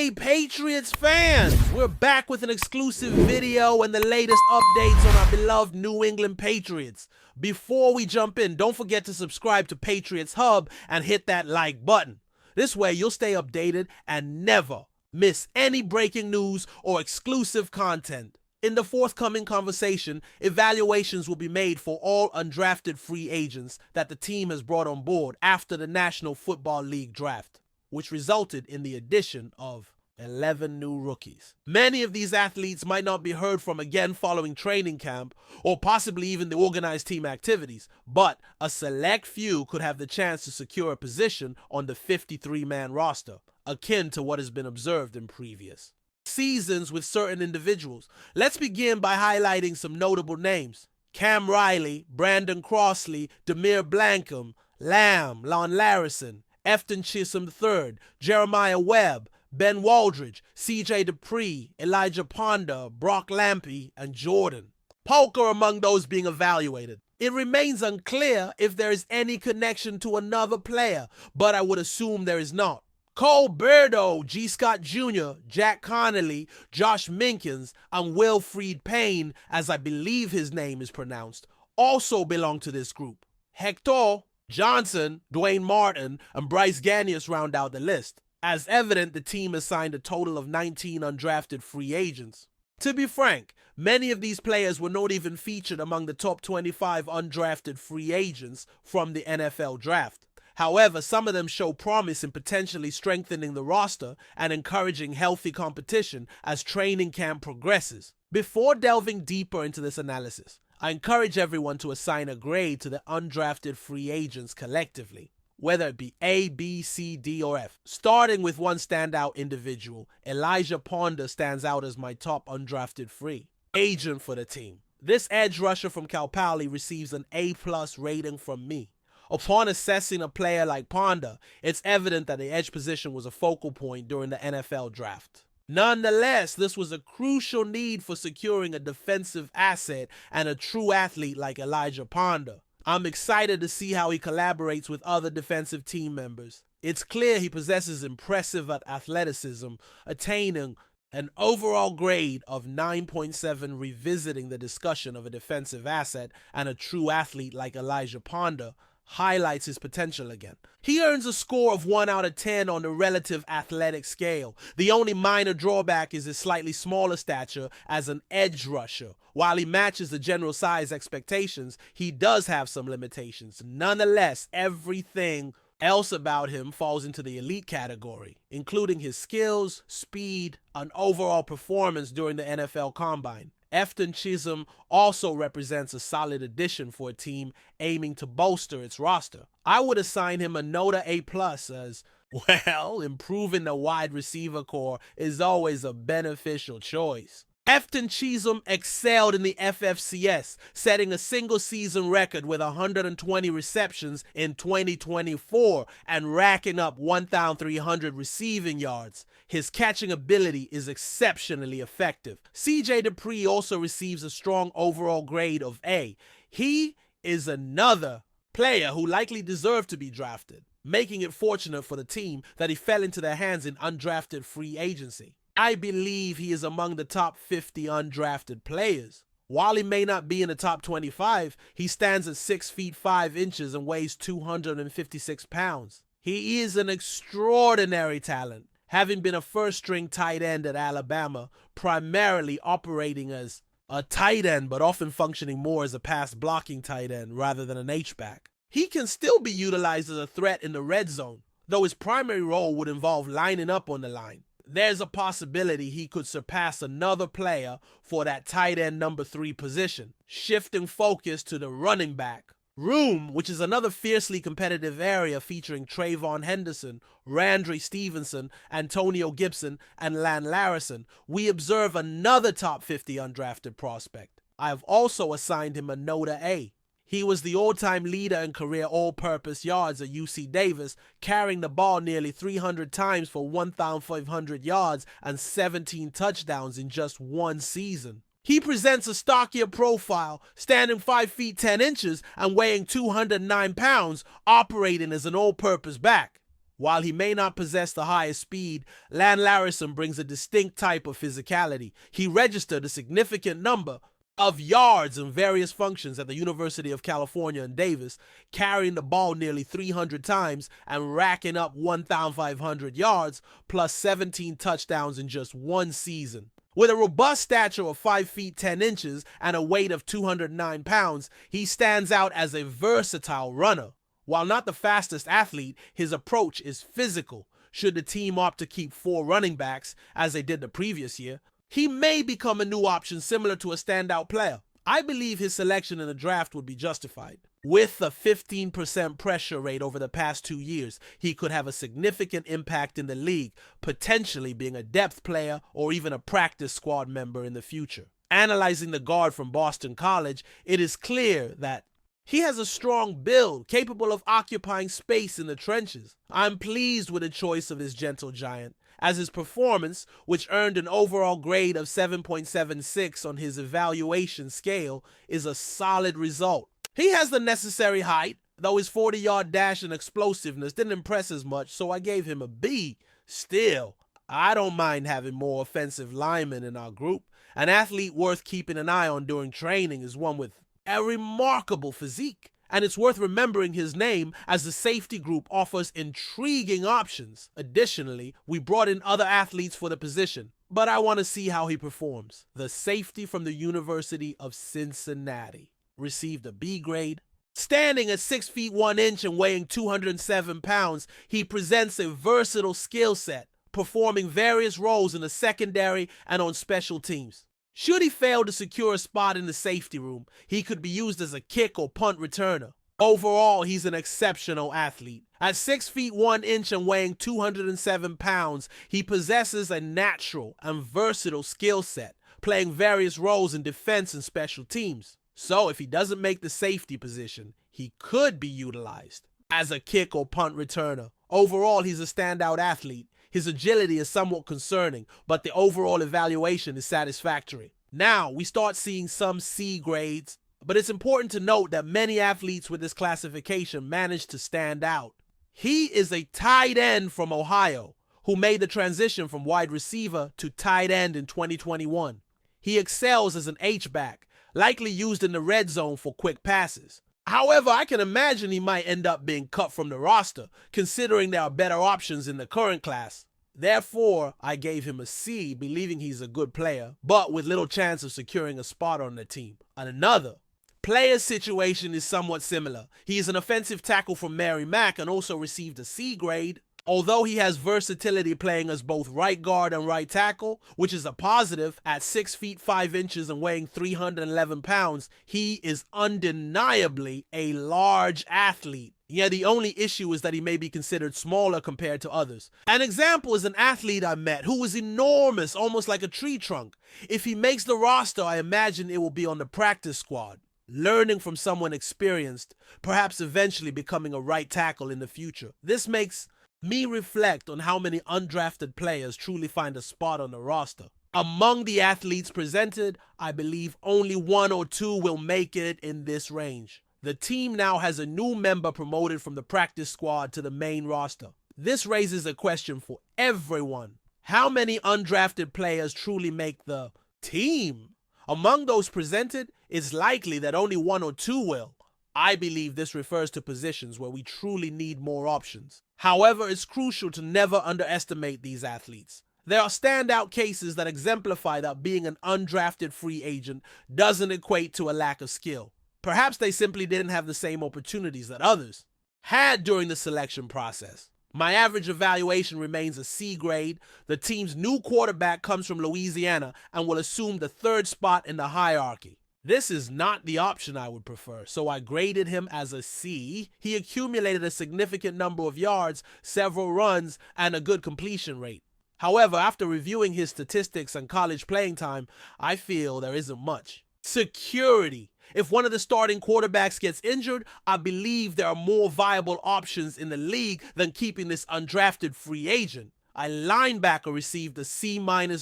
Hey Patriots fans! We're back with an exclusive video and the latest updates on our beloved New England Patriots. Before we jump in, don't forget to subscribe to Patriots Hub and hit that like button. This way you'll stay updated and never miss any breaking news or exclusive content. In the forthcoming conversation, evaluations will be made for all undrafted free agents that the team has brought on board after the National Football League draft, which resulted in the addition of 11 new rookies. Many of these athletes might not be heard from again following training camp or possibly even the organized team activities, but a select few could have the chance to secure a position on the 53-man roster, akin to what has been observed in previous seasons with certain individuals. Let's begin by highlighting some notable names. Cam Riley, Brandon Crossley, Demir Blankham, Lamb, Lon Larison, Efton Chisholm III, Jeremiah Webb, Ben Waldridge, CJ Dupree, Elijah Ponder, Brock Lampy, and Jordan Polk are among those being evaluated. It remains unclear if there is any connection to another player, but I would assume there is not. Cole Birdo, G. Scott Jr., Jack Connolly, Josh Minkins, and Wilfried Payne, as I believe his name is pronounced, also belong to this group. Hector Johnson, Dwayne Martin, and Bryce Ganius round out the list. As evident, the team has signed a total of 19 undrafted free agents. To be frank, many of these players were not even featured among the top 25 undrafted free agents from the NFL draft. However, some of them show promise in potentially strengthening the roster and encouraging healthy competition as training camp progresses. Before delving deeper into this analysis, I encourage everyone to assign a grade to the undrafted free agents collectively, whether it be A, B, C, D, or F. Starting with one standout individual, Elijah Ponder stands out as my top undrafted free agent for the team. This edge rusher from Cal Poly receives an A+ rating from me. Upon assessing a player like Ponder, it's evident that the edge position was a focal point during the NFL draft. Nonetheless, this was a crucial need for securing a defensive asset and a true athlete like Elijah Ponder. I'm excited to see how he collaborates with other defensive team members. It's clear he possesses impressive athleticism, attaining an overall grade of 9.7, revisiting the discussion of a defensive asset and a true athlete like Elijah Ponder highlights his potential again. He earns a score of 1 out of 10 on the relative athletic scale. The only minor drawback is his slightly smaller stature as an edge rusher. While he matches the general size expectations, he does have some limitations. Nonetheless, everything else about him falls into the elite category, including his skills, speed, and overall performance during the NFL Combine. Efton Chisholm also represents a solid addition for a team aiming to bolster its roster. I would assign him a nota A+ as, well, improving the wide receiver core is always a beneficial choice. Efton Chisholm excelled in the FFCS, setting a single-season record with 120 receptions in 2024 and racking up 1,300 receiving yards. His catching ability is exceptionally effective. CJ Dupree also receives a strong overall grade of A. He is another player who likely deserved to be drafted, making it fortunate for the team that he fell into their hands in undrafted free agency. I believe he is among the top 50 undrafted players. While he may not be in the top 25, he stands at 6 feet 5 inches and weighs 256 pounds. He is an extraordinary talent, having been a first-string tight end at Alabama, primarily operating as a tight end but often functioning more as a pass-blocking tight end rather than an H-back. He can still be utilized as a threat in the red zone, though his primary role would involve lining up on the line. There's a possibility he could surpass another player for that tight end number 3 position, shifting focus to the running back room, which is another fiercely competitive area featuring Trayvon Henderson, Randre Stevenson, Antonio Gibson, and Lan Larison. We observe another top 50 undrafted prospect. I have also assigned him a nota A. He was the all-time leader in career all-purpose yards at UC Davis, carrying the ball nearly 300 times for 1,500 yards and 17 touchdowns in just one season. He presents a stockier profile, standing 5 feet 10 inches and weighing 209 pounds, operating as an all-purpose back. While he may not possess the highest speed, Lan Larrison brings a distinct type of physicality. He registered a significant number of yards in various functions at the University of California in Davis, carrying the ball nearly 300 times and racking up 1,500 yards plus 17 touchdowns in just one season. With a robust stature of 5 feet 10 inches and a weight of 209 pounds, he stands out as a versatile runner. While not the fastest athlete, his approach is physical. Should the team opt to keep 4 running backs, as they did the previous year, he may become a new option similar to a standout player. I believe his selection in the draft would be justified. With a 15% pressure rate over the past 2 years, he could have a significant impact in the league, potentially being a depth player or even a practice squad member in the future. Analyzing the guard from Boston College, it is clear that he has a strong build, capable of occupying space in the trenches. I'm pleased with the choice of this gentle giant, as his performance, which earned an overall grade of 7.76 on his evaluation scale, is a solid result. He has the necessary height, though his 40-yard dash and explosiveness didn't impress as much, so I gave him a B. Still, I don't mind having more offensive linemen in our group. An athlete worth keeping an eye on during training is one with a remarkable physique, and it's worth remembering his name as the safety group offers intriguing options. Additionally, we brought in other athletes for the position, but I want to see how he performs. The safety from the University of Cincinnati received a B grade. Standing at 6 feet 1 inch and weighing 207 pounds, he presents a versatile skill set, performing various roles in the secondary and on special teams. Should he fail to secure a spot in the safety room, he could be used as a kick or punt returner. Overall, he's an exceptional athlete. At 6 feet 1 inch and weighing 207 pounds, he possesses a natural and versatile skill set, playing various roles in defense and special teams. So if he doesn't make the safety position, he could be utilized as a kick or punt returner. Overall, he's a standout athlete. His agility is somewhat concerning, but the overall evaluation is satisfactory. Now, we start seeing some C grades, but it's important to note that many athletes with this classification manage to stand out. He is a tight end from Ohio who made the transition from wide receiver to tight end in 2021. He excels as an H-back, likely used in the red zone for quick passes. However, I can imagine he might end up being cut from the roster, considering there are better options in the current class. Therefore, I gave him a C, believing he's a good player, but with little chance of securing a spot on the team. Another player situation is somewhat similar. He is an offensive tackle from Mary Mac and also received a C grade. Although he has versatility playing as both right guard and right tackle, which is a positive, at 6 feet 5 inches and weighing 311 pounds, he is undeniably a large athlete. Yeah, the only issue is that he may be considered smaller compared to others. An example is an athlete I met who was enormous, almost like a tree trunk. If he makes the roster, I imagine it will be on the practice squad, learning from someone experienced, perhaps eventually becoming a right tackle in the future. This makes me reflect on how many undrafted players truly find a spot on the roster. Among the athletes presented, I believe only 1 or 2 will make it in this range. The team now has a new member promoted from the practice squad to the main roster. This raises a question for everyone. How many undrafted players truly make the team? Among those presented, it's likely that only 1 or 2 will. I believe this refers to positions where we truly need more options. However, it's crucial to never underestimate these athletes. There are standout cases that exemplify that being an undrafted free agent doesn't equate to a lack of skill. Perhaps they simply didn't have the same opportunities that others had during the selection process. My average evaluation remains a C grade. The team's new quarterback comes from Louisiana and will assume the 3rd spot in the hierarchy. This is not the option I would prefer, so I graded him as a C. He accumulated a significant number of yards, several runs, and a good completion rate. However, after reviewing his statistics and college playing time, I feel there isn't much. Security. If one of the starting quarterbacks gets injured, I believe there are more viable options in the league than keeping this undrafted free agent. A linebacker received a C-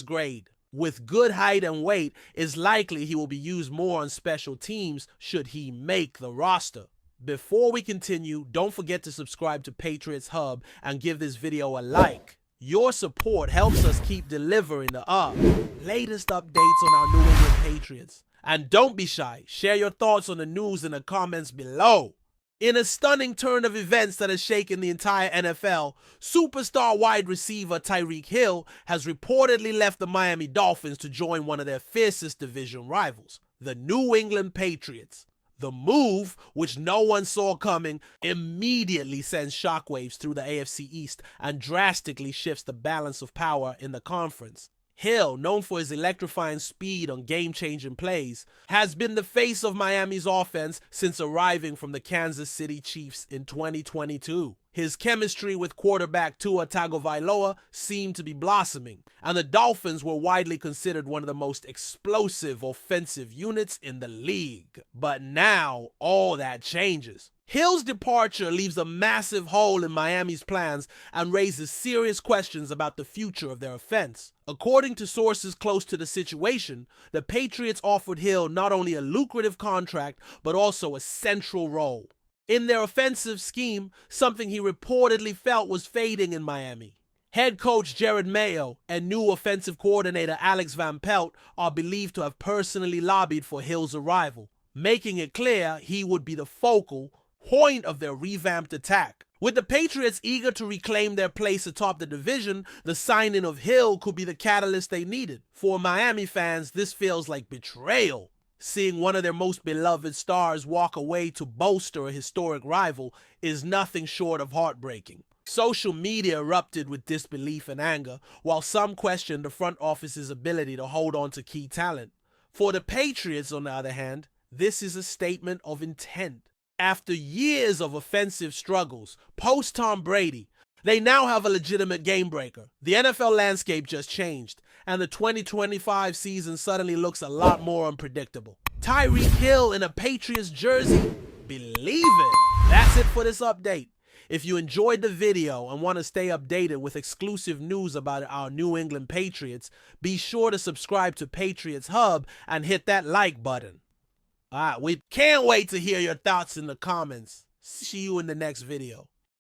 grade. With good height and weight, it's likely he will be used more on special teams should he make the roster. Before we continue, don't forget to subscribe to Patriots Hub and give this video a like. Your support helps us keep delivering the latest updates on our New England Patriots. And don't be shy, share your thoughts on the news in the comments below. In a stunning turn of events that has shaken the entire NFL, superstar wide receiver Tyreek Hill has reportedly left the Miami Dolphins to join one of their fiercest division rivals, the New England Patriots. The move, which no one saw coming, immediately sends shockwaves through the AFC East and drastically shifts the balance of power in the conference. Hill, known for his electrifying speed on game-changing plays, has been the face of Miami's offense since arriving from the Kansas City Chiefs in 2022. His chemistry with quarterback Tua Tagovailoa seemed to be blossoming, and the Dolphins were widely considered one of the most explosive offensive units in the league. But now, all that changes. Hill's departure leaves a massive hole in Miami's plans and raises serious questions about the future of their offense. According to sources close to the situation, the Patriots offered Hill not only a lucrative contract, but also a central role in their offensive scheme, something he reportedly felt was fading in Miami. Head coach Jerod Mayo and new offensive coordinator Alex Van Pelt are believed to have personally lobbied for Hill's arrival, making it clear he would be the focal point of their revamped attack. With the Patriots eager to reclaim their place atop the division, the signing of Hill could be the catalyst they needed. For Miami fans, this feels like betrayal. Seeing one of their most beloved stars walk away to bolster a historic rival is nothing short of heartbreaking. Social media erupted with disbelief and anger, while some questioned the front office's ability to hold on to key talent. For the Patriots, on the other hand, this is a statement of intent. After years of offensive struggles, post-Tom Brady, they now have a legitimate game breaker. The NFL landscape just changed, and the 2025 season suddenly looks a lot more unpredictable. Tyreek Hill in a Patriots jersey? Believe it! That's it for this update. If you enjoyed the video and want to stay updated with exclusive news about our New England Patriots, be sure to subscribe to Patriots Hub and hit that like button. Alright, we can't wait to hear your thoughts in the comments. See you in the next video.